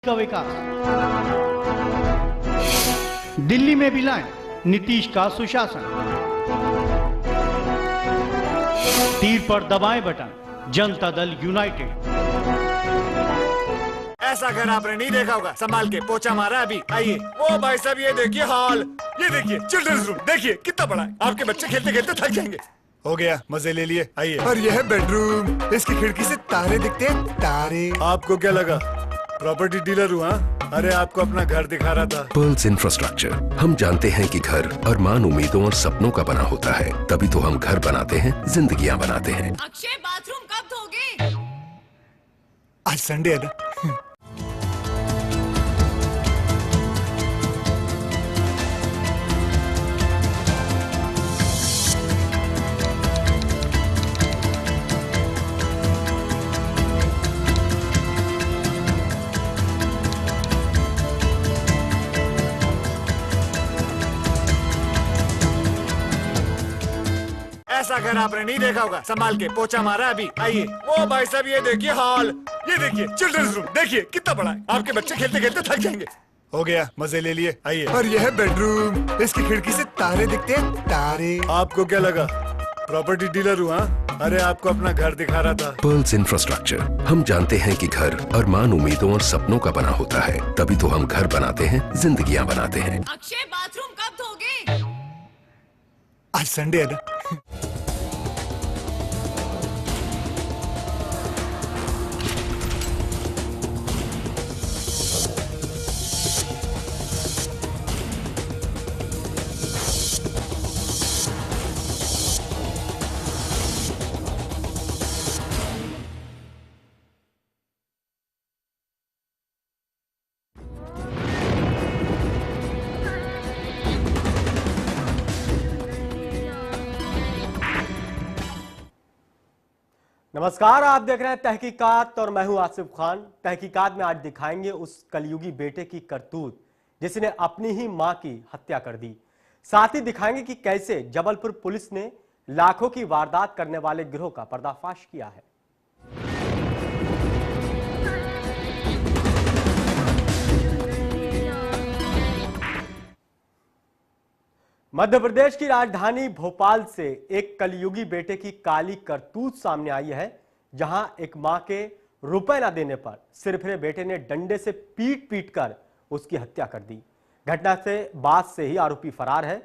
का विकास। दिल्ली में भी लाए नीतीश का सुशासन। तीर पर दबाएं बटन, जनता दल यूनाइटेड। ऐसा घर आपने नहीं देखा होगा, संभाल के पोछा मारा अभी। आइए। ओ भाई साहब, ये देखिए हॉल, ये देखिए चिल्ड्रंस रूम, देखिए कितना बड़ा है। आपके बच्चे खेलते खेलते थक जाएंगे। हो गया, मजे ले लिए। आइए। और यह है बेडरूम, इसकी खिड़की से तारे दिखते हैं, तारे। आपको क्या लगा प्रॉपर्टी डीलर हुआ? अरे आपको अपना घर दिखा रहा था। Pearls infrastructure. हम जानते हैं कि घर अरमान, उम्मीदों और सपनों का बना होता है, तभी तो हम घर बनाते हैं, जिंदगियां बनाते हैं। अक्षय, बाथरूम कब धोगे? आज संडे है ना। ऐसा घर आपने नहीं देखा होगा, संभाल के पोछा मारा अभी। आइए। ओ भाई साहब, ये देखिए हॉल, ये देखिए चिल्ड्रंस रूम, देखिए कितना बड़ा है। आपके बच्चे खेलते खेलते थक जाएंगे। हो गया, मजे ले लिए। आइए। और यह है बेडरूम, इसकी खिड़की से तारे दिखते हैं, तारे। आपको क्या लगा प्रॉपर्टी डीलर हुआ? अरे आपको अपना घर दिखा रहा था। Pearls infrastructure. हम जानते हैं कि घर अरमान, उम्मीदों और सपनों का बना होता है, तभी तो हम घर बनाते हैं, जिंदगियां बनाते हैं। अक्षय, बाथरूम कब धोगे? आज संडे है ना। नमस्कार, आप देख रहे हैं तहकीकात और मैं हूं आसिफ खान। तहकीकात में आज दिखाएंगे उस कलयुगी बेटे की करतूत जिसने अपनी ही मां की हत्या कर दी। साथ ही दिखाएंगे कि कैसे जबलपुर पुलिस ने लाखों की वारदात करने वाले गिरोह का पर्दाफाश किया है। मध्य प्रदेश की राजधानी भोपाल से एक कलयुगी बेटे की काली करतूत सामने आई है, जहां एक मां के रुपए न देने पर सिरफिरे बेटे ने डंडे से पीट पीट कर उसकी हत्या कर दी। घटना से बाद से ही आरोपी फरार है।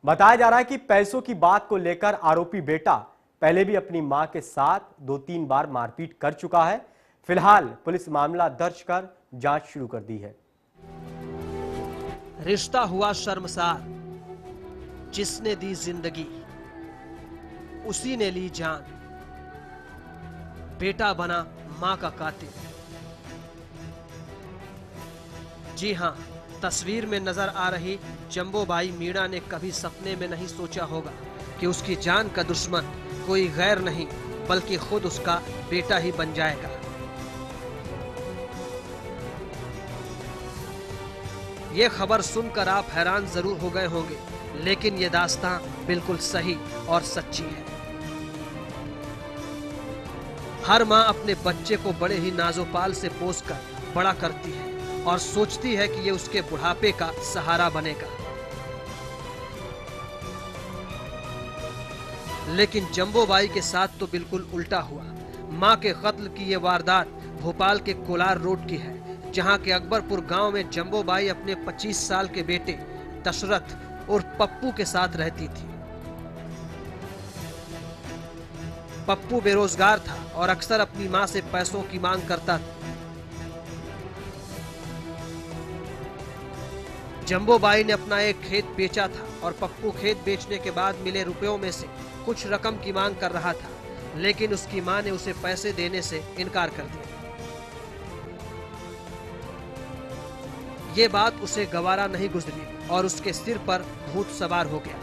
बताया जा रहा है कि पैसों की बात को लेकर आरोपी बेटा पहले भी अपनी मां के साथ 2-3 बार मारपीट कर चुका है। फिलहाल पुलिस मामला दर्ज कर जांच शुरू कर दी है। रिश्ता हुआ शर्मसार, जिसने दी जिंदगी उसी ने ली जान, बेटा बना मां का कातिल। जी हां, तस्वीर में नजर आ रही जंबोबाई मीणा ने कभी सपने में नहीं सोचा होगा कि उसकी जान का दुश्मन कोई गैर नहीं बल्कि खुद उसका बेटा ही बन जाएगा। ये खबर सुनकर आप हैरान जरूर हो गए होंगे, लेकिन ये दास्तां बिल्कुल सही और सच्ची है। हर मां अपने बच्चे को बड़े ही नाजोपाल से पोसकर बड़ा करती है और सोचती है कि ये उसके बुढ़ापे का सहारा बनेगा। लेकिन जंबोबाई के साथ तो बिल्कुल उल्टा हुआ। मां के कत्ल की ये वारदात भोपाल के कोलार रोड की है, जहां के अकबरपुर गांव में जंबोबाई अपने 25 साल के बेटे दशरथ और पप्पू के साथ रहती थी। पप्पू बेरोजगार था और अक्सर अपनी मां से पैसों की मांग करता था। जंबोबाई ने अपना एक खेत बेचा था और पप्पू खेत बेचने के बाद मिले रुपयों में से कुछ रकम की मांग कर रहा था, लेकिन उसकी मां ने उसे पैसे देने से इनकार कर दिया। ये बात उसे गवारा नहीं गुजरी और उसके सिर पर भूत सवार हो गया।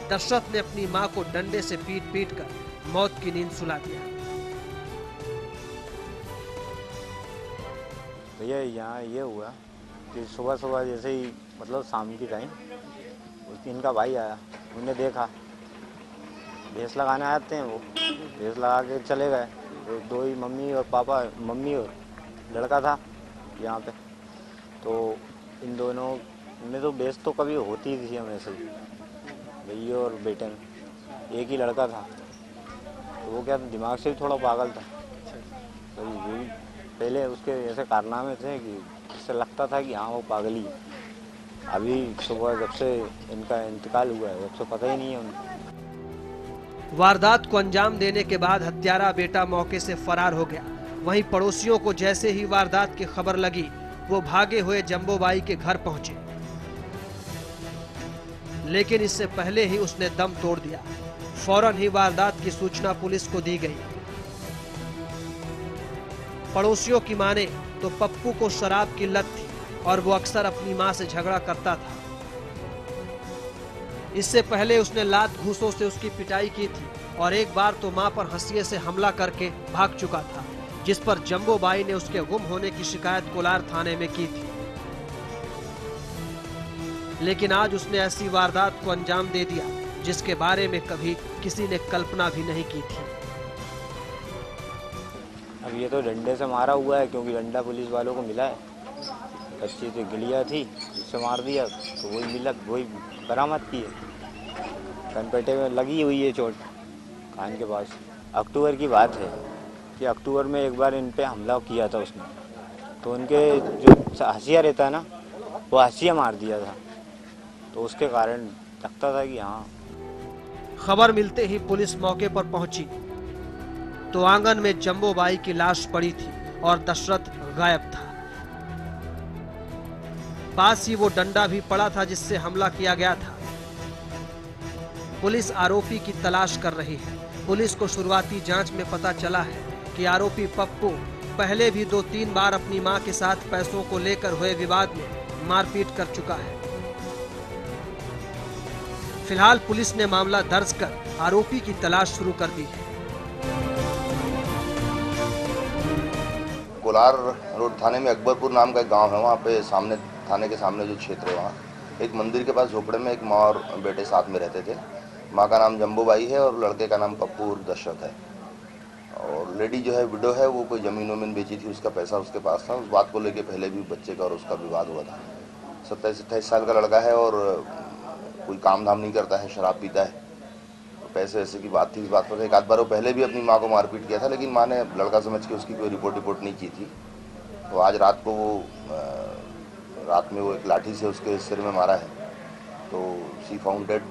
दशरथ ने अपनी मां को डंडे से पीट पीट कर मौत की नींद सुला दिया। भैया यहाँ ये हुआ कि सुबह सुबह जैसे ही मतलब शाम की टाइम इनका भाई आया, उन्हें देखा, भैंस लगाने आते हैं वो, भैंस लगा के चले गए। तो दो ही मम्मी और पापा, मम्मी और लड़का था यहाँ पे। तो इन दोनों में तो बहस तो कभी होती ही थी हमेशा ही, भैया और बेटे में। एक ही लड़का था तो वो क्या दिमाग से भी थोड़ा पागल था, तो ये पहले उसके ऐसे कारनामे थे कि इससे लगता था कि हाँ वो पागल ही है। अभी सुबह जब से इनका इंतकाल हुआ है तब से पता ही नहीं है उनको। वारदात को अंजाम देने के बाद हत्यारा बेटा मौके से फरार हो गया। वहीं पड़ोसियों को जैसे ही वारदात की खबर लगी वो भागे हुए जंबोबाई के घर पहुंचे, लेकिन इससे पहले ही उसने दम तोड़ दिया। फौरन ही वारदात की सूचना पुलिस को दी गई। पड़ोसियों की माने तो पप्पू को शराब की लत थी और वो अक्सर अपनी मां से झगड़ा करता था। इससे पहले उसने लात घूंसों से उसकी पिटाई की थी और एक बार तो मां पर हंसिये से हमला करके भाग चुका था, जिस पर जंबोबाई ने उसके गुम होने की शिकायत कोलार थाने में की थी। लेकिन आज उसने ऐसी वारदात को अंजाम दे दिया जिसके बारे में कभी किसी ने कल्पना भी नहीं की थी। अब ये तो डंडे से मारा हुआ है, क्योंकि डंडा पुलिस वालों को मिला है। कच्ची थी गिलिया थी, उससे मार दिया तो वही मिला, वही बरामद की है। कनपेटे में लगी हुई है चोट कान के पास। अक्टूबर की बात है कि अक्टूबर में एक बार इन पे हमला किया था उसने, तो उनके जो हंसिया रहता है ना, वो हंसिया मार दिया था, तो उसके कारण लगता था कि हाँ। खबर मिलते ही पुलिस मौके पर पहुंची तो आंगन में जंबोबाई की लाश पड़ी थी और दशरथ गायब था। पास ही वो डंडा भी पड़ा था जिससे हमला किया गया था। पुलिस आरोपी की तलाश कर रही है। पुलिस को शुरुआती जांच में पता चला है कि आरोपी पप्पू पहले भी 2-3 बार अपनी मां के साथ पैसों को लेकर हुए विवाद में मारपीट कर चुका है। फिलहाल पुलिस ने मामला दर्ज कर आरोपी की तलाश शुरू कर दी है। कोलार रोड थाने में अकबरपुर नाम का एक गांव है, वहाँ पे सामने थाने के सामने जो क्षेत्र है वहाँ एक मंदिर के पास झोपड़े में एक माँ और बेटे साथ में रहते थे। माँ का नाम जंबोबाई है और लड़के का नाम पप्पू और दशरथ है। और लेडी जो है विडो है, वो कोई ज़मीन वमीन बेची थी, उसका पैसा उसके पास था। उस बात को लेके पहले भी बच्चे का और उसका विवाद हुआ था। 27-28 साल का लड़का है और कोई काम धाम नहीं करता है, शराब पीता है, तो पैसे वैसे की बात थी। इस बात पर एक आध बार वो पहले भी अपनी माँ को मारपीट किया था, लेकिन माँ ने लड़का समझ के उसकी कोई रिपोर्ट नहीं की थी। तो आज रात को रात में वो एक लाठी से उसके सिर में मारा है, तो शी फाउंड डेड।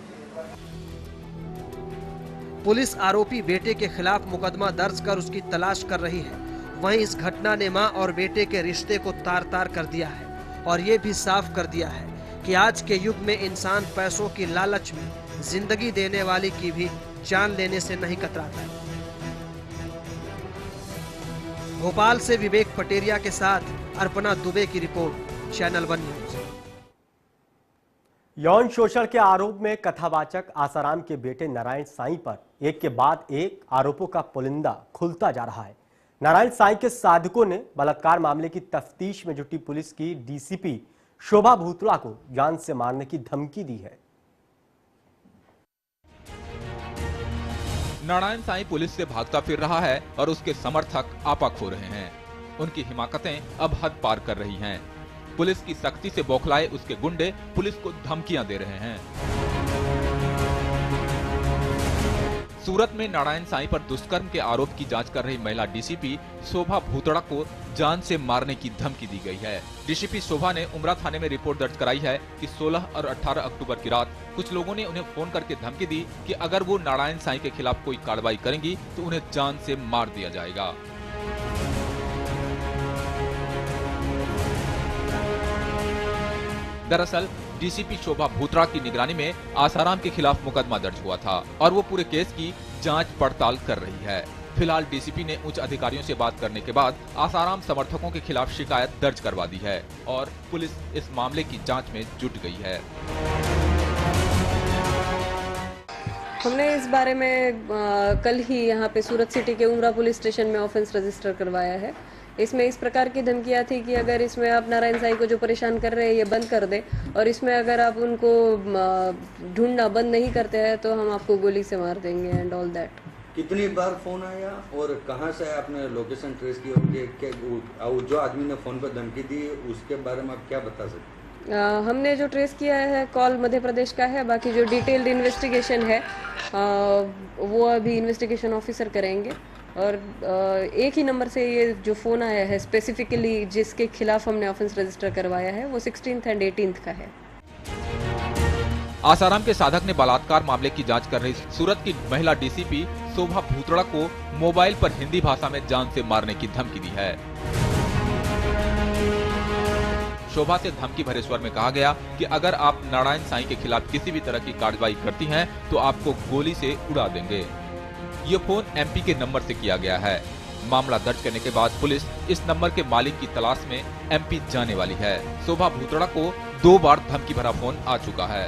पुलिस आरोपी बेटे के खिलाफ मुकदमा दर्ज कर उसकी तलाश कर रही है। वहीं इस घटना ने मां और बेटे के रिश्ते को तार-तार कर दिया है और ये भी साफ कर दिया है कि आज के युग में इंसान पैसों की लालच में जिंदगी देने वाली की भी जान लेने से नहीं कतराता। भोपाल से विवेक पटेरिया के साथ अर्पणा दुबे की रिपोर्ट, चैनल 1 न्यूज। यौन शोषण के आरोप में कथावाचक आसाराम के बेटे नारायण साईं पर एक के बाद एक आरोपों का पुलिंदा खुलता जा रहा है। नारायण साईं के साधकों ने बलात्कार मामले की तफ्तीश में जुटी पुलिस की डीसीपी शोभा भूतड़ा को जान से मारने की धमकी दी है। नारायण साईं पुलिस से भागता फिर रहा है और उसके समर्थक आपक हो रहे हैं। उनकी हिमाकतें अब हद पार कर रही हैं। पुलिस की सख्ती से बौखलाए उसके गुंडे पुलिस को धमकियां दे रहे हैं। सूरत में नारायण साईं पर दुष्कर्म के आरोप की जांच कर रही महिला डीसीपी शोभा भूतड़ा को जान से मारने की धमकी दी गई है। डीसीपी शोभा ने उमरा थाने में रिपोर्ट दर्ज कराई है कि 16 और 18 अक्टूबर की रात कुछ लोगों ने उन्हें फोन करके धमकी दी कि अगर वो नारायण साईं के खिलाफ कोई कार्रवाई करेंगी तो उन्हें जान से मार दिया जाएगा। दरअसल डीसीपी शोभा भूतड़ा की निगरानी में आसाराम के खिलाफ मुकदमा दर्ज हुआ था और वो पूरे केस की जांच पड़ताल कर रही है। फिलहाल डीसीपी ने उच्च अधिकारियों से बात करने के बाद आसाराम समर्थकों के खिलाफ शिकायत दर्ज करवा दी है और पुलिस इस मामले की जांच में जुट गई है। हमने इस बारे में कल ही यहाँ पे सूरत सिटी के उमरा पुलिस स्टेशन में ऑफेंस रजिस्टर करवाया है। इसमें इस प्रकार की धमकियाँ थी कि अगर इसमें आप नारायण साईं को जो परेशान कर रहे हैं ये बंद कर दे और इसमें अगर आप उनको ढूंढना बंद नहीं करते हैं तो हम आपको गोली से मार देंगे एंड ऑल दैट। कितनी बार फोन आया और कहाँ से आपने लोकेशन ट्रेस की और जो आदमी ने फोन पर धमकी दी उसके बारे में आप क्या बता सकते हैं? हमने जो ट्रेस किया है कॉल मध्य प्रदेश का है, बाकी जो डिटेल्ड इन्वेस्टिगेशन है वो अभी इन्वेस्टिगेशन ऑफिसर करेंगे। और एक ही नंबर से ये जो फ़ोन आया है स्पेसिफिकली जिसके खिलाफ हमने ऑफेंस रजिस्टर करवाया है वो 16th एंड 18th का है। आसाराम के साधक ने बलात्कार मामले की जांच कर रही सूरत की महिला डीसीपी शोभा भूतड़ा को मोबाइल पर हिंदी भाषा में जान से मारने की धमकी दी है। शोभा से धमकी भरे स्वर में कहा गया कि अगर आप नारायण साईं के खिलाफ किसी भी तरह की कार्रवाई करती हैं तो आपको गोली से उड़ा देंगे। ये फोन एमपी के नंबर से किया गया है। मामला दर्ज करने के बाद पुलिस इस नंबर के मालिक की तलाश में एमपी जाने वाली है। शोभा भूतड़ा को 2 बार धमकी भरा फोन आ चुका है।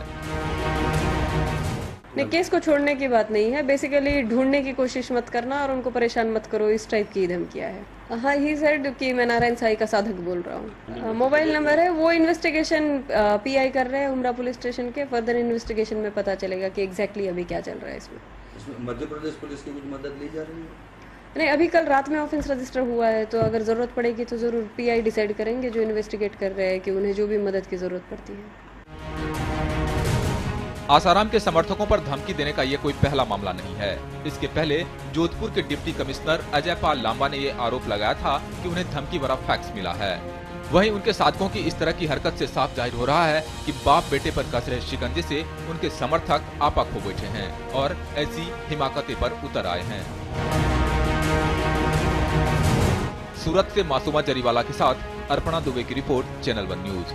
नहीं, केस को छोड़ने की बात नहीं है, बेसिकली ढूंढने की कोशिश मत करना और उनको परेशान मत करो, इस टाइप की धमकियां है। हाँ, ही सेड कि मैं नारायण साई का साधक बोल रहा हूँ। मोबाइल नंबर है, वो इन्वेस्टिगेशन पीआई कर रहे हैं उमरा पुलिस स्टेशन के। फर्दर इन्वेस्टिगेशन में पता चलेगा कि एग्जैक्टली अभी क्या चल रहा है इसमें। मध्य प्रदेश पुलिस की कुछ मदद ली जा रही है? नहीं, अभी कल रात में ऑफेंस रजिस्टर हुआ है, तो अगर जरूरत पड़ेगी तो जरूर पीआई डिसाइड करेंगे जो इन्वेस्टिगेट कर रहे हैं कि उन्हें जो भी मदद की जरूरत पड़ती है। आसाराम के समर्थकों पर धमकी देने का ये कोई पहला मामला नहीं है। इसके पहले जोधपुर के डिप्टी कमिश्नर अजय पाल लांबा ने ये आरोप लगाया था कि उन्हें धमकी भरा फैक्स मिला है। वहीं उनके साधकों की इस तरह की हरकत से साफ जाहिर हो रहा है कि बाप बेटे पर कस रहे शिकंजे से उनके समर्थक आपा खो बैठे हैं और ऐसी हिमाकतें पर उतर आए हैं। सूरत से मासूमा जरीवाला के साथ अर्पणा दुबे की रिपोर्ट, चैनल 1 न्यूज।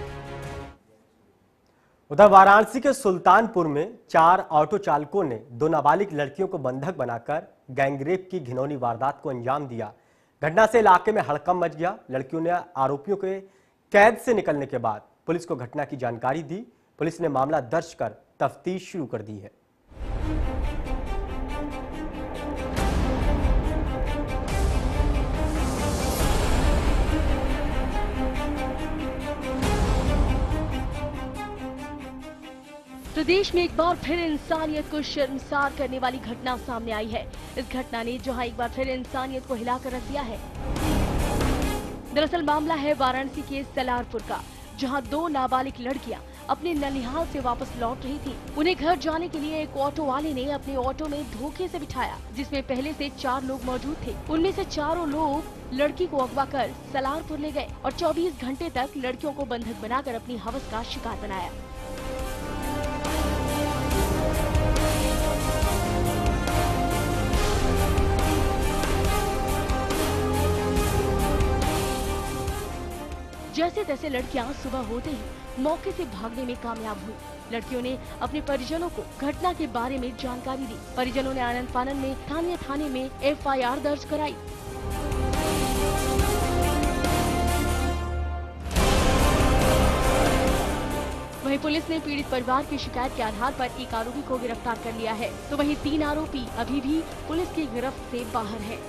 उधर वाराणसी के सुल्तानपुर में 4 ऑटो चालकों ने 2 नाबालिग लड़कियों को बंधक बनाकर गैंगरेप की घिनौनी वारदात को अंजाम दिया। घटना से इलाके में हड़कंप मच गया। लड़कियों ने आरोपियों के कैद से निकलने के बाद पुलिस को घटना की जानकारी दी। पुलिस ने मामला दर्ज कर तफ्तीश शुरू कर दी है। प्रदेश में एक बार फिर इंसानियत को शर्मसार करने वाली घटना सामने आई है। इस घटना ने जहां एक बार फिर इंसानियत को हिलाकर रख दिया है। दरअसल मामला है वाराणसी के सलारपुर का, जहां 2 नाबालिग लड़कियां अपने ननिहाल से वापस लौट रही थी। उन्हें घर जाने के लिए एक ऑटो वाले ने अपने ऑटो में धोखे से बिठाया, जिसमें पहले से 4 लोग मौजूद थे। उनमें से चारों लोग लड़की को अगवा कर सलारपुर ले गए और 24 घंटे तक लड़कियों को बंधक बनाकर अपनी हवस का शिकार बनाया। जैसे तैसे लड़कियां सुबह होते ही मौके से भागने में कामयाब हुई। लड़कियों ने अपने परिजनों को घटना के बारे में जानकारी दी। परिजनों ने आनंद फानन में स्थानीय थाने में एफआईआर दर्ज कराई। वहीं पुलिस ने पीड़ित परिवार की शिकायत के आधार पर एक आरोपी को गिरफ्तार कर लिया है, तो वहीं 3 आरोपी अभी भी पुलिस की गिरफ्त से बाहर हैं।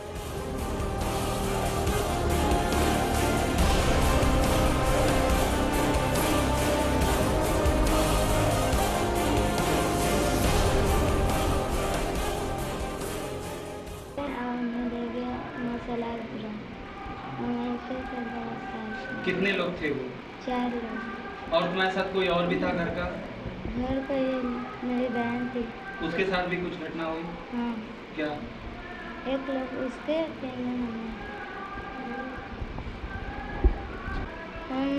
कितने लोग थे वो? 4 लोग। और तुम्हारे साथ कोई और भी था घर का? घर का ये मेरी बहन थी। उसके साथ भी कुछ घटना हुई? हाँ। क्या? एक लोग उसके 3 लोग हम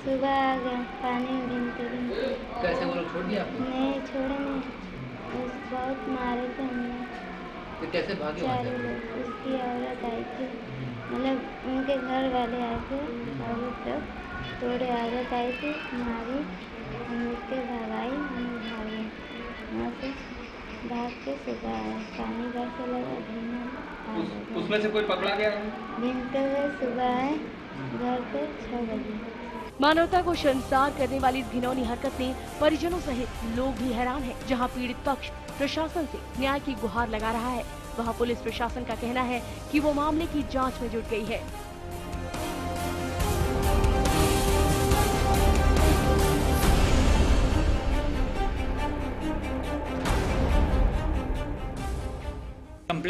सुबह आ गए पानी में गिनते। कैसे वो लोग छोड़ दिया आपने? नहीं छोड़े नहीं, बहुत मारे थे हमने। तो कैसे भागे? 4 लोग। उसकी औरत आई थी, मतलब उनके घर वाले आए थे, औरत लोग थोड़े औरत आई थी, मारी, हम उसके भगाई, हम भागे। वहाँ से भाग के सुबह आए, पानी घर से लगा भीना। उसमें से कोई पकड़ा गया? भीनते हुए सुबह आए घर पे 6 बजे। मानवता को शर्मसार करने वाली इस घिनौनी हरकत से परिजनों सहित लोग भी हैरान हैं। जहां पीड़ित पक्ष प्रशासन से न्याय की गुहार लगा रहा है, वहां पुलिस प्रशासन का कहना है कि वो मामले की जांच में जुट गई है।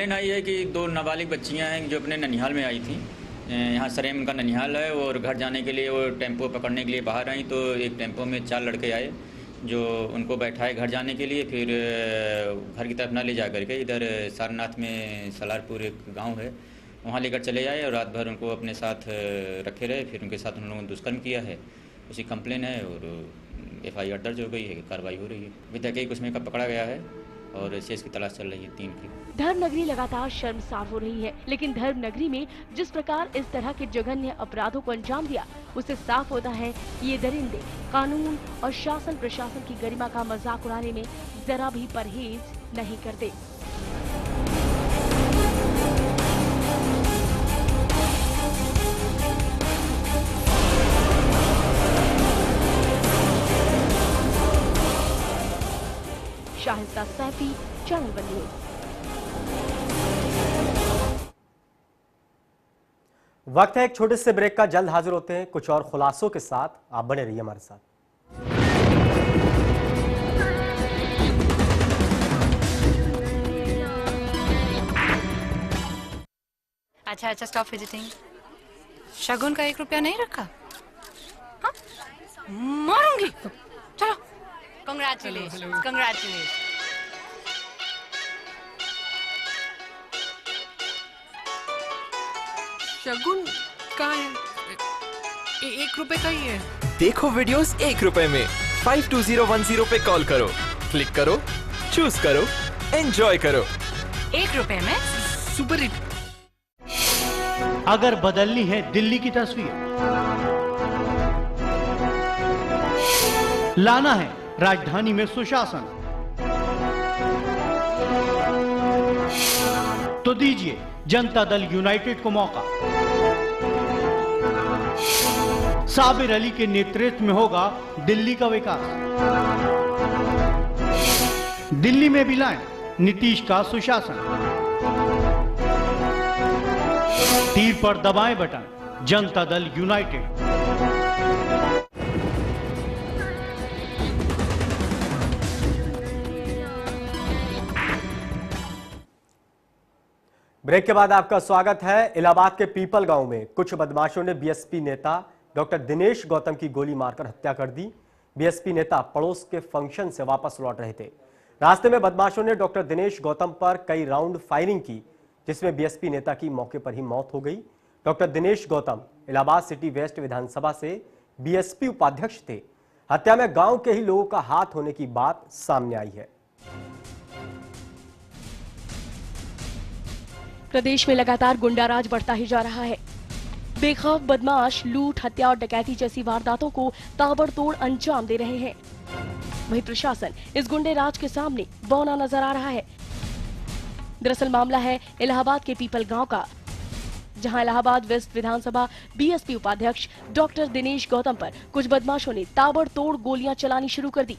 कंप्लेन आई है कि 2 नाबालिग बच्चियां हैं जो अपने ननिहाल में आई थी। यहाँ सरेम उनका ननिहाल है और घर जाने के लिए वो टेम्पो पकड़ने के लिए बाहर आई तो एक टेम्पो में 4 लड़के आए जो उनको बैठाए घर जाने के लिए, फिर घर की तरफ ना ले जा करके इधर सारनाथ में सलारपुर एक गांव है वहाँ लेकर चले आए और रात भर उनको अपने साथ रखे रहे। फिर उनके साथ उन लोगों ने दुष्कर्म किया है। उसी कंप्लेन है और FIR दर्ज हो गई है, कार्रवाई हो रही है। अभी तक एक उसमें का पकड़ा गया है और शेष की तलाश चल रही है 3 की। धर्मनगरी लगातार शर्मसार हो रही है, लेकिन धर्मनगरी में जिस प्रकार इस तरह के जघन्य अपराधों को अंजाम दिया उससे साफ होता है ये दरिंदे कानून और शासन प्रशासन की गरिमा का मजाक उड़ाने में जरा भी परहेज नहीं करते। Shahista Saifi, channel one news. वक्त है एक छोटे से ब्रेक का, जल्द हाजिर होते हैं कुछ और खुलासों के साथ। आप बने रहिए हमारे साथ। अच्छा स्टॉप फिजिटिंग। शगुन का 1 रुपया नहीं रखा? हाँ? मारूंगी। चलो कंग्रेचुलेशन। शगुन कहाँ है? 1 रुपए का ही है। देखो वीडियोस 1 रुपए में। 52010 पे कॉल करो, क्लिक करो, चूज करो, एंजॉय करो। 1 रुपए में सुपर हिट। अगर बदलनी है दिल्ली की तस्वीर, लाना है राजधानी में सुशासन, तो दीजिए जनता दल यूनाइटेड को मौका। साबिर अली के नेतृत्व में होगा दिल्ली का विकास। दिल्ली में भी लाएं नीतीश का सुशासन। तीर पर दबाएं button, Janata Dal United. Break के बाद आपका स्वागत है। इलाहाबाद के पीपल गांव में कुछ बदमाशों ने बीएसपी नेता डॉक्टर दिनेश गौतम की गोली मारकर हत्या कर दी। बीएसपी नेता पड़ोस के फंक्शन से वापस लौट रहे थे। रास्ते में बदमाशों ने डॉक्टर दिनेश गौतम पर कई राउंड फायरिंग की, जिसमें बीएसपी नेता की मौके पर ही मौत हो गई। Doctor Dinesh Gautam Allahabad city west विधानसभा से बीएसपी उपाध्यक्ष थे। हत्या में गांव के ही लोगों का हाथ होने की बात सामने आई है। प्रदेश में लगातार गुंडाराज बढ़ता ही जा रहा है। बेखौफ बदमाश लूट, हत्या और डकैती जैसी वारदातों को ताबड़तोड़ अंजाम दे रहे हैं। वहीं प्रशासन इस गुंडे राज के सामने बौना नजर आ रहा है। दरअसल मामला है इलाहाबाद के पीपल गांव का, जहां इलाहाबाद वेस्ट विधानसभा बीएसपी उपाध्यक्ष डॉक्टर दिनेश गौतम पर कुछ बदमाशों ने ताबड़तोड़ गोलियां चलानी शुरू कर दी।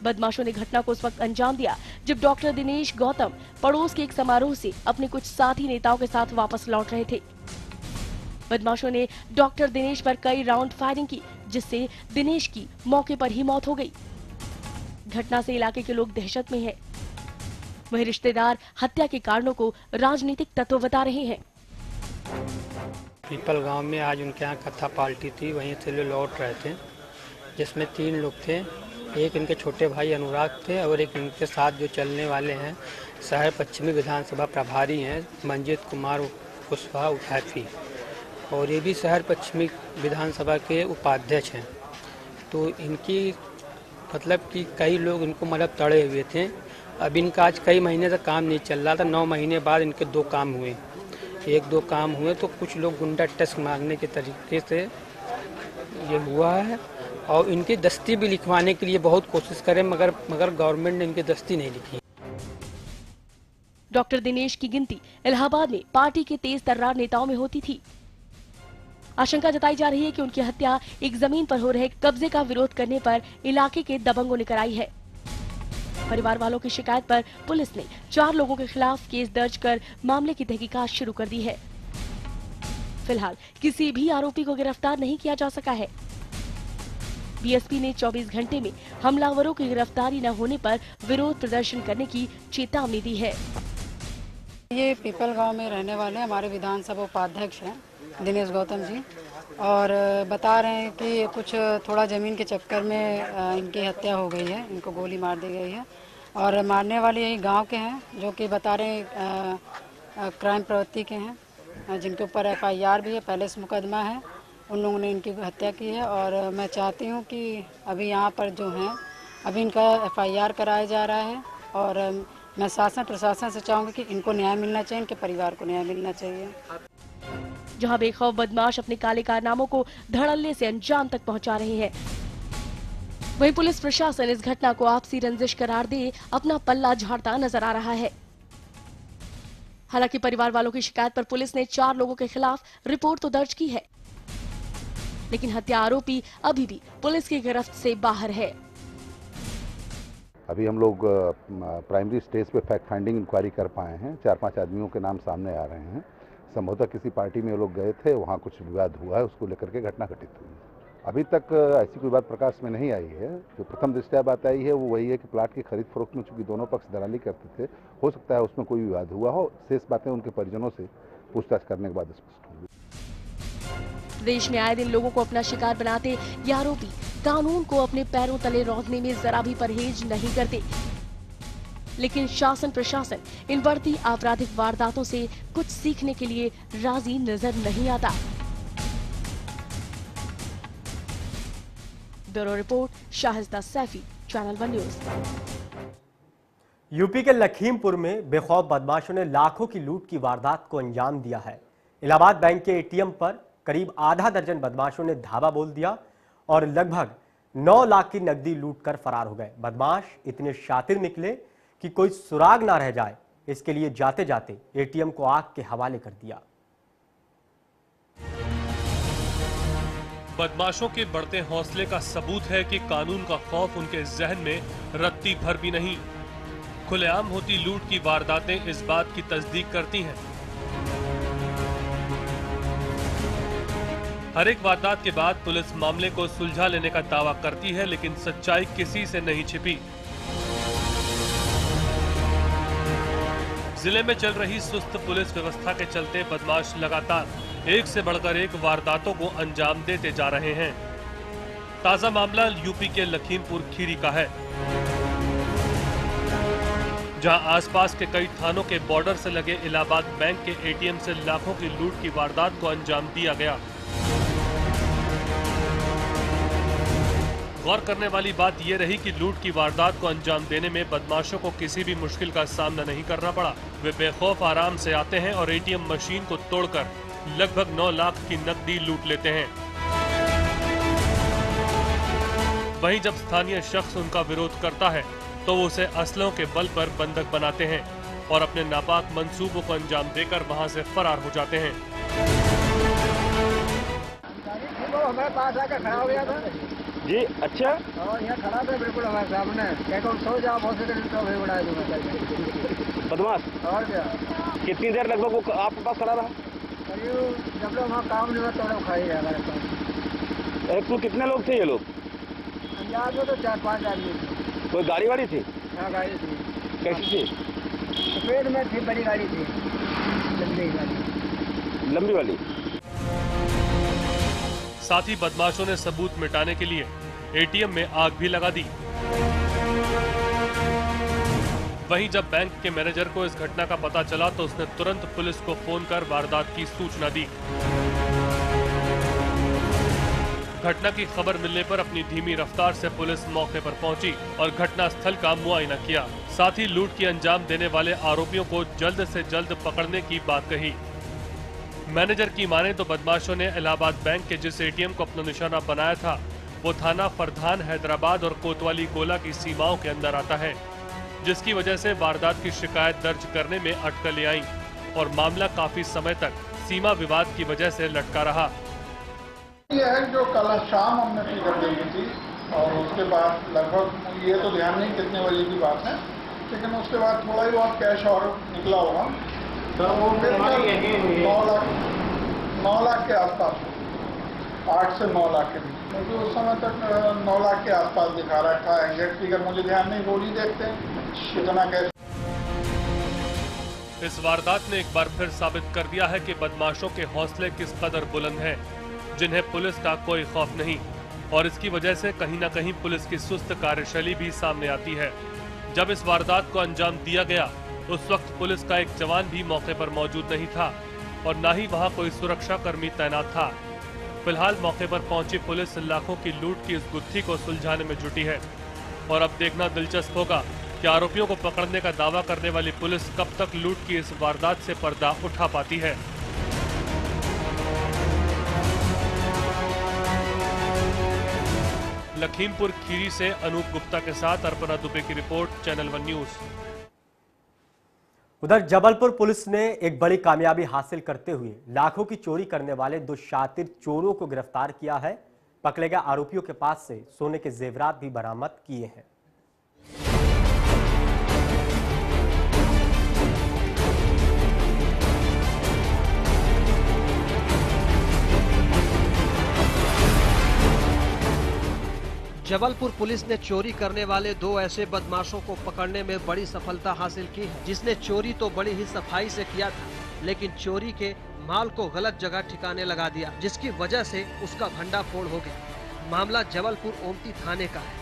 बदमाशों ने घटना को उस वक्त अंजाम दिया जब डॉक्टर दिनेश गौतम पड़ोस के एक समारोह से अपने कुछ साथी नेताओं के साथ वापस लौट रहे थे। बदमाशों ने डॉक्टर दिनेश पर कई राउंड फायरिंग की, जिससे दिनेश की मौके पर ही मौत हो गई। घटना से इलाके के लोग दहशत में हैं। वहीं रिश्तेदार हत्या के कारणों को राजनीतिक तत्व बता रहे हैं। पीपल गांव में आज उनके यहाँ कथा पार्टी थी, वहीं से लोग लौट रहे थे, जिसमें 3 लोग थे। एक इनके छोटे भाई अनुराग थे और एक इनके साथ जो चलने वाले हैं शहर पश्चिमी विधानसभा प्रभारी हैं मंजीत कुमार कुशवाहा उठाफी, और ये भी शहर पश्चिमी विधानसभा के उपाध्यक्ष हैं। तो इनकी मतलब कि कई लोग इनको मतलब तड़े हुए थे। अब इनका आज कई महीने से काम नहीं चल रहा था। 9 महीने बाद इनके 2 काम हुए, 1-2 काम हुए। तो कुछ लोग गुंडा टैक्स मांगने के तरीके से ये हुआ है, और इनकी दस्ती भी लिखवाने के लिए बहुत कोशिश करें, मगर गवर्नमेंट ने इनकी दस्ती नहीं लिखी। डॉक्टर दिनेश की गिनती इलाहाबाद में पार्टी के तेज तर्रार नेताओं में होती थी। आशंका जताई जा रही है कि उनकी हत्या एक जमीन पर हो रहे कब्जे का विरोध करने पर इलाके के दबंगों ने कराई है। परिवार वालों की शिकायत पर पुलिस ने 4 लोगों के खिलाफ केस दर्ज कर मामले की तहकीकात शुरू कर दी है। फिलहाल किसी भी आरोपी को गिरफ्तार नहीं किया जा सका है। बीएसपी ने 24 घंटे में हमलावरों की गिरफ्तारी न होने पर विरोध प्रदर्शन करने की चेतावनी दी है। ये पीपल गांव में रहने वाले हमारे विधानसभा उपाध्यक्ष हैं दिनेश गौतम जी, और बता रहे हैं कि कुछ थोड़ा ज़मीन के चक्कर में इनकी हत्या हो गई है, इनको गोली मार दी गई है। और मारने वाले यही गांव के हैं, जो कि बता रहे हैं क्राइम प्रवृत्ति के हैं, जिनके ऊपर FIR भी है, पहले से मुकदमा है। उन लोगों ने इनकी हत्या की है। और मैं चाहती हूँ कि अभी यहाँ पर जो हैं, अभी इनका FIR कराया जा रहा है। और मैं शासन प्रशासन से चाहूँगी कि इनको न्याय मिलना चाहिए, इनके परिवार को न्याय मिलना चाहिए। जहां बेखौफ बदमाश अपने काले कारनामों को धड़ल्ले से अंजाम तक पहुंचा रहे हैं, वहीं पुलिस प्रशासन इस घटना को आपसी रंजिश करार दे अपना पल्ला झाड़ता नजर आ रहा है। हालांकि परिवार वालों की शिकायत पर पुलिस ने 4 लोगों के खिलाफ रिपोर्ट तो दर्ज की है, लेकिन हत्या आरोपी अभी भी पुलिस की गिरफ्त से बाहर है। अभी हम लोग प्राइमरी स्टेज पे फैक्ट फाइंडिंग इंक्वायरी कर पाए हैं। 4-5 आदमियों के नाम सामने आ रहे हैं। संभवतः किसी पार्टी में वो लोग गए थे, वहाँ कुछ विवाद हुआ है, उसको लेकर के घटना घटित हुई। अभी तक ऐसी कोई बात प्रकाश में नहीं आई है। जो प्रथम दृष्टया बात आई है वो वही है कि प्लाट की खरीद फरोख्त में चूंकि दोनों पक्ष दलाली करते थे, हो सकता है उसमें कोई विवाद हुआ हो। शेष बातें उनके परिजनों से पूछताछ करने के बाद स्पष्ट होंगी। देश में आए दिन लोगों को अपना शिकार बनाते ये आरोपी कानून को अपने पैरों तले रौंदने में जरा भी परहेज नहीं करते, लेकिन शासन प्रशासन इन बढ़ती आपराधिक वारदातों से कुछ सीखने के लिए राजी नजर नहीं आता। Bureau report, Shahista Saifi, channel 1 news. UP के लखीमपुर में बेखौफ बदमाशों ने लाखों की लूट की वारदात को अंजाम दिया है। इलाहाबाद बैंक के ATM पर करीब आधा दर्जन बदमाशों ने धावा बोल दिया और लगभग 9 लाख की नकदी लूट कर फरार हो गए। बदमाश इतने शातिर निकले कि कोई सुराग ना रह जाए, इसके लिए जाते जाते ATM को आग के हवाले कर दिया। बदमाशों के बढ़ते हौसले का सबूत है कि कानून का खौफ उनके जहन में रत्ती भर भी नहीं। खुलेआम होती लूट की वारदातें इस बात की तस्दीक करती हैं। हर एक वारदात के बाद पुलिस मामले को सुलझा लेने का दावा करती है, लेकिन सच्चाई किसी से नहीं छिपी। जिले में चल रही सुस्त पुलिस व्यवस्था के चलते बदमाश लगातार एक से बढ़कर एक वारदातों को अंजाम देते जा रहे हैं। ताजा मामला यूपी के लखीमपुर खीरी का है, जहां आसपास के कई थानों के बॉर्डर से लगे इलाहाबाद बैंक के ATM से लाखों की लूट की वारदात को अंजाम दिया गया। गौर करने वाली बात यह रही कि लूट की वारदात को अंजाम देने में बदमाशों को किसी भी मुश्किल का सामना नहीं करना पड़ा। वे बेखौफ आराम से आते हैं और ATM मशीन को तोड़कर लगभग 9 लाख की नकदी लूट लेते हैं। वहीं जब स्थानीय शख्स उनका विरोध करता है तो वो उसे असलों के बल पर बंधक बनाते हैं और अपने नापाक मंसूबों को अंजाम देकर वहां से फरार हो जाते हैं। हमारे पास आकर खड़ा हो गया था जी। अच्छा, और यहाँ खड़ा था बिल्कुल हमारे सामने। क्या सो जाओ, बहुत से बढ़ा दूंगा बदमाश। और क्या, कितनी देर लगभग वो आपके पास खड़ा रहा? करीब जब लोग वहाँ काम नहीं हुआ तो लोग खाई है हमारे पास। तो कितने लोग थे ये लोग? अंदाज हो तो 4-5 आदमी थे। कोई गाड़ी वाड़ी थी? हाँ, गाड़ी थी। कैसी थी? सफेद में थी, बड़ी गाड़ी थी, लंबी वाली। साथ ही बदमाशों ने सबूत मिटाने के लिए ATM में आग भी लगा दी। वहीं जब बैंक के मैनेजर को इस घटना का पता चला तो उसने तुरंत पुलिस को फोन कर वारदात की सूचना दी। घटना की खबर मिलने पर अपनी धीमी रफ्तार से पुलिस मौके पर पहुंची और घटना स्थल का मुआयना किया। साथ ही लूट की अंजाम देने वाले आरोपियों को जल्द से जल्द पकड़ने की बात कही। मैनेजर की माने तो बदमाशों ने इलाहाबाद बैंक के जिस ATM को अपना निशाना बनाया था वो थाना फरधान हैदराबाद और कोतवाली गोला की सीमाओं के अंदर आता है, जिसकी वजह से वारदात की शिकायत दर्ज करने में अटकलें आईं और मामला काफी समय तक सीमा विवाद की वजह से लटका रहा। यह है जो कल शाम हमने फिगर देखी थी और उसके बाद लगभग ये तो ध्यान नहीं कितने बजे की बात है, लेकिन उसके बाद थोड़ा ही बहुत कैश और निकला होगा। तो वो 9 लाख के आसपास, 8 से 9 लाख के बीच, क्योंकि उस समय तक 9 लाख के आसपास दिखा रहा था। एग्जैक्ट फिगर मुझे ध्यान नहीं, गोली देखते हैं कितना कैश। इस वारदात ने एक बार फिर साबित कर दिया है कि बदमाशों के हौसले किस कदर बुलंद हैं, जिन्हें पुलिस का कोई खौफ नहीं, और इसकी वजह से कहीं न कहीं पुलिस की सुस्त कार्यशैली भी सामने आती है। जब इस वारदात को अंजाम दिया गया उस वक्त पुलिस का एक जवान भी मौके पर मौजूद नहीं था और न ही वहां कोई सुरक्षा कर्मी तैनात था। फिलहाल मौके पर पहुंची पुलिस लाखों की लूट की इस गुत्थी को सुलझाने में जुटी है और अब देखना दिलचस्प होगा कि आरोपियों को पकड़ने का दावा करने वाली पुलिस कब तक लूट की इस वारदात से पर्दा उठा पाती है। लखीमपुर खीरी से अनूप गुप्ता के साथ अर्पणा दुबे की रिपोर्ट, चैनल 1 न्यूज। उधर जबलपुर पुलिस ने एक बड़ी कामयाबी हासिल करते हुए लाखों की चोरी करने वाले 2 शातिर चोरों को गिरफ्तार किया है। पकड़े गए आरोपियों के पास से सोने के जेवरात भी बरामद किए हैं। जबलपुर पुलिस ने चोरी करने वाले 2 ऐसे बदमाशों को पकड़ने में बड़ी सफलता हासिल की है, जिसने चोरी तो बड़ी ही सफाई से किया था, लेकिन चोरी के माल को गलत जगह ठिकाने लगा दिया, जिसकी वजह से उसका भंडाफोड़ हो गया। मामला जबलपुर ओमती थाने का है।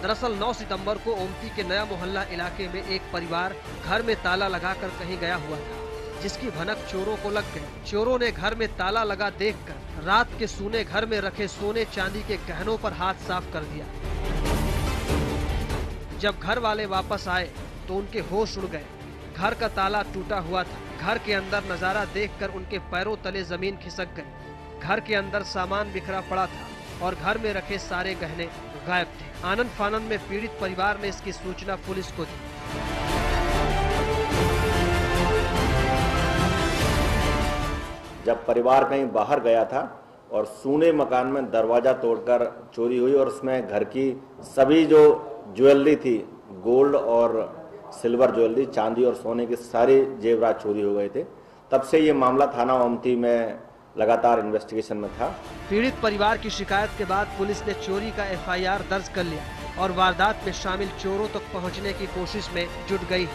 दरअसल 9 सितंबर को ओमती के नया मोहल्ला इलाके में एक परिवार घर में ताला लगाकर कहीं गया हुआ था, जिसकी भनक चोरों को लग गई। चोरों ने घर में ताला लगा देखकर रात के सूने घर में रखे सोने चांदी के गहनों पर हाथ साफ कर दिया। जब घर वाले वापस आए तो उनके होश उड़ गए। घर का ताला टूटा हुआ था। घर के अंदर नजारा देखकर उनके पैरों तले जमीन खिसक गई। घर के अंदर सामान बिखरा पड़ा था और घर में रखे सारे गहने गायब थे। आनंद फानंद में पीड़ित परिवार ने इसकी सूचना पुलिस को दी। जब परिवार कहीं बाहर गया था और सूने मकान में दरवाजा तोड़कर चोरी हुई और उसमें घर की सभी जो ज्वेलरी थी, गोल्ड और सिल्वर ज्वेलरी, चांदी और सोने के सारे जेवरात चोरी हो गए थे। तब से ये मामला थाना ओमती में लगातार इन्वेस्टिगेशन में था। पीड़ित परिवार की शिकायत के बाद पुलिस ने चोरी का FIR दर्ज कर लिया और वारदात में शामिल चोरों तक पहुंचने की कोशिश में जुट गई।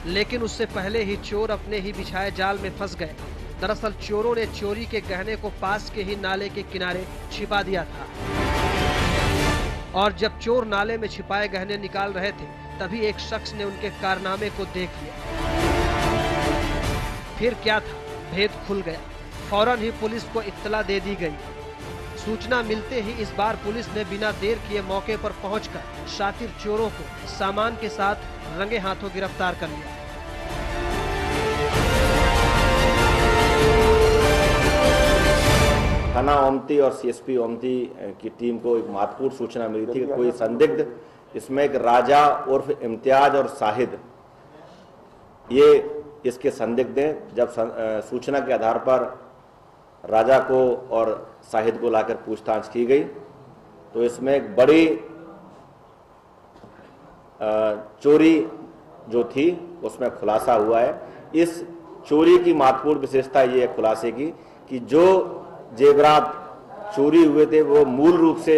लेकिन उससे पहले ही चोर अपने ही बिछाए जाल में फंस गए। दरअसल चोरों ने चोरी के गहने को पास के ही नाले के किनारे छिपा दिया था और जब चोर नाले में छिपाए गहने निकाल रहे थे तभी एक शख्स ने उनके कारनामे को देख लिया। फिर क्या था, भेद खुल गया। फौरन ही पुलिस को इत्तला दे दी गई। सूचना मिलते ही इस बार पुलिस ने बिना देर किए मौके पर पहुंचकर शातिर चोरों को सामान के साथ रंगे हाथों गिरफ्तार कर लिया। थाना ओमती और CSP ओमती की टीम को एक महत्वपूर्ण सूचना मिली थी कि कोई संदिग्ध, इसमें एक राजा उर्फ इम्तियाज और शाहिद, ये इसके संदिग्ध हैं। जब सूचना के आधार पर राजा को और शाहिद को लाकर पूछताछ की गई तो इसमें एक बड़ी चोरी जो थी उसमें खुलासा हुआ है। इस चोरी की महत्वपूर्ण विशेषता ये है खुलासे की कि जो जेवरात चोरी हुए थे वो मूल रूप से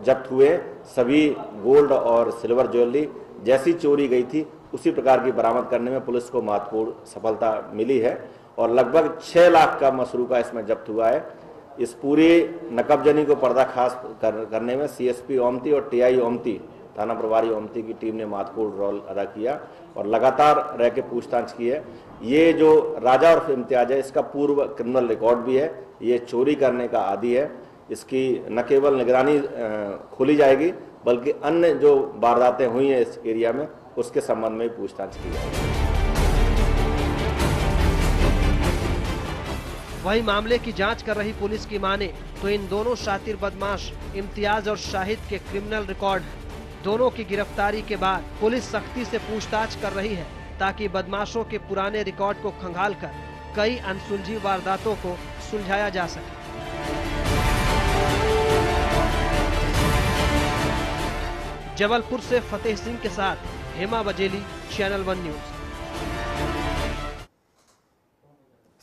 जब्त हुए। सभी गोल्ड और सिल्वर ज्वेलरी जैसी चोरी गई थी उसी प्रकार की बरामद करने में पुलिस को महत्वपूर्ण सफलता मिली है और लगभग 6 लाख का मसरूका इसमें जब्त हुआ है। इस पूरी नकबजनी को पर्दाफाश करने में CSP ओमती और TI ओमती, थाना प्रभारी ओमती की टीम ने महत्वपूर्ण रोल अदा किया और लगातार रह के पूछताछ की है। ये जो राजा और इम्तियाज है इसका पूर्व क्रिमिनल रिकॉर्ड भी है। ये चोरी करने का आदी है। इसकी न केवल निगरानी खोली जाएगी बल्कि अन्य जो वारदातें हुई हैं इस एरिया में उसके संबंध में पूछताछ की जाएगी। वहीं मामले की जांच कर रही पुलिस की माने तो इन दोनों शातिर बदमाश इम्तियाज और शाहिद के क्रिमिनल रिकॉर्ड हैं। दोनों की गिरफ्तारी के बाद पुलिस सख्ती से पूछताछ कर रही है ताकि बदमाशों के पुराने रिकॉर्ड को खंगालकर कई अनसुलझी वारदातों को सुलझाया जा सके। जबलपुर से फतेह सिंह के साथ हेमा बजेली, चैनल 1 न्यूज।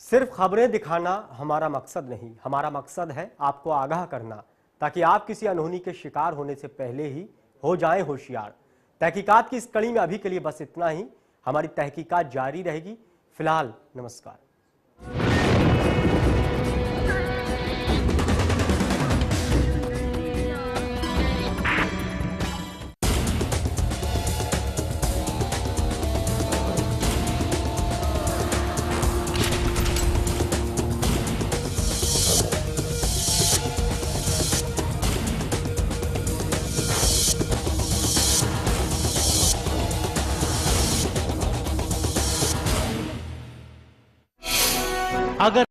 सिर्फ खबरें दिखाना हमारा मकसद नहीं, हमारा मकसद है आपको आगाह करना, ताकि आप किसी अनहोनी के शिकार होने से पहले ही हो जाएं होशियार। तहकीकात की इस कड़ी में अभी के लिए बस इतना ही। हमारी तहकीकात जारी रहेगी। फिलहाल नमस्कार। अगर